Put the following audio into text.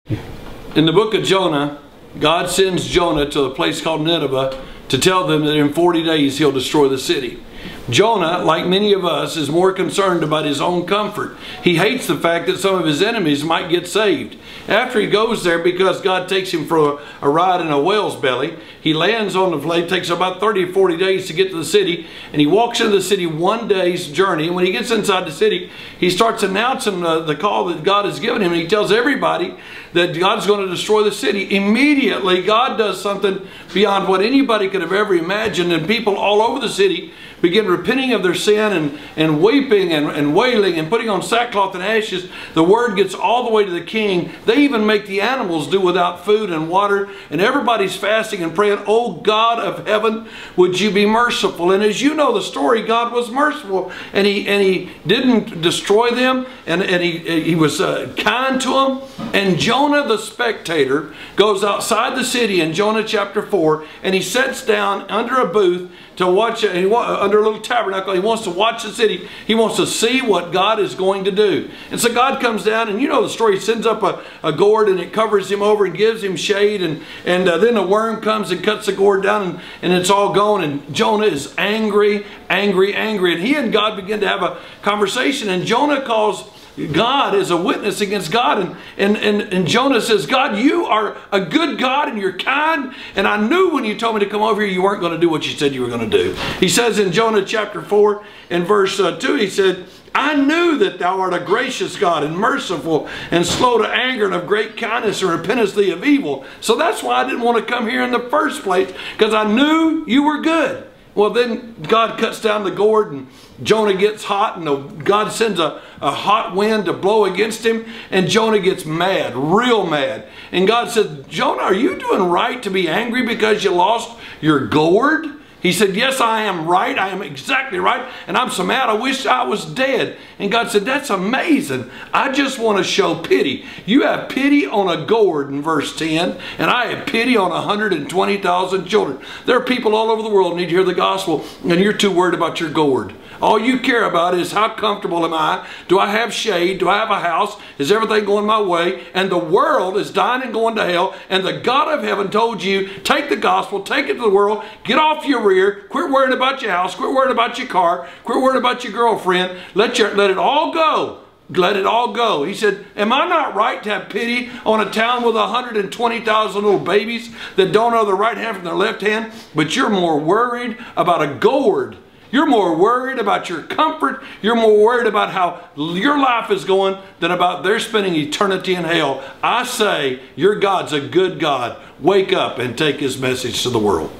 In the book of Jonah, God sends Jonah to a place called Nineveh to tell them that in 40 days he'll destroy the city. Jonah, like many of us, is more concerned about his own comfort. He hates the fact that some of his enemies might get saved. After he goes there, because God takes him for a ride in a whale's belly, he lands on the plane. It takes about 30 or 40 days to get to the city, and he walks into the city one day's journey. And when he gets inside the city, he starts announcing the call that God has given him, and he tells everybody that God's going to destroy the city. Immediately, God does something beyond what anybody could have ever imagined, and people all over the city begin repenting of their sin and weeping and wailing and putting on sackcloth and ashes. The word gets all the way to the king. They even make the animals do without food and water, and everybody's fasting and praying, "Oh God of heaven, would you be merciful?" And as you know the story, God was merciful, and he didn't destroy them, and he was kind to them. And Jonah the spectator goes outside the city in Jonah chapter 4, and he sits down under a booth to watch, under a little tabernacle. He wants to watch the city. He wants to see what God is going to do. And so God comes down, and you know the story. He sends up a gourd, and it covers him over and gives him shade. And then a worm comes and cuts the gourd down, and it's all gone. And Jonah is angry, angry, angry. And he and God begin to have a conversation. And Jonah calls God as a witness against God, and Jonah says, "God, you are a good God and you're kind, and I knew when you told me to come over here you weren't going to do what you said you were going to do." He says in Jonah chapter 4 and verse 2, he said, "I knew that thou art a gracious God and merciful and slow to anger and of great kindness and repentest thee of evil." So that's why I didn't want to come here in the first place, because I knew you were good. Well, then God cuts down the gourd, and Jonah gets hot, and God sends a hot wind to blow against him, and Jonah gets mad, real mad. And God said, "Jonah, are you doing right to be angry because you lost your gourd?" He said, "Yes, I am right. I am exactly right. And I'm so mad I wish I was dead." And God said, "That's amazing. I just want to show pity. You have pity on a gourd," in verse 10, "and I have pity on 120,000 children." There are people all over the world who need to hear the gospel, and you're too worried about your gourd. All you care about is how comfortable am I? Do I have shade? Do I have a house? Is everything going my way? And the world is dying and going to hell. And the God of heaven told you, take the gospel, take it to the world, get off your rear, quit worrying about your house, quit worrying about your car, quit worrying about your girlfriend. Let it all go. Let it all go. He said, "Am I not right to have pity on a town with 120,000 little babies that don't know their right hand from their left hand? But you're more worried about a gourd. You're more worried about your comfort. You're more worried about how your life is going than about their spending eternity in hell." I say, your God's a good God. Wake up and take his message to the world.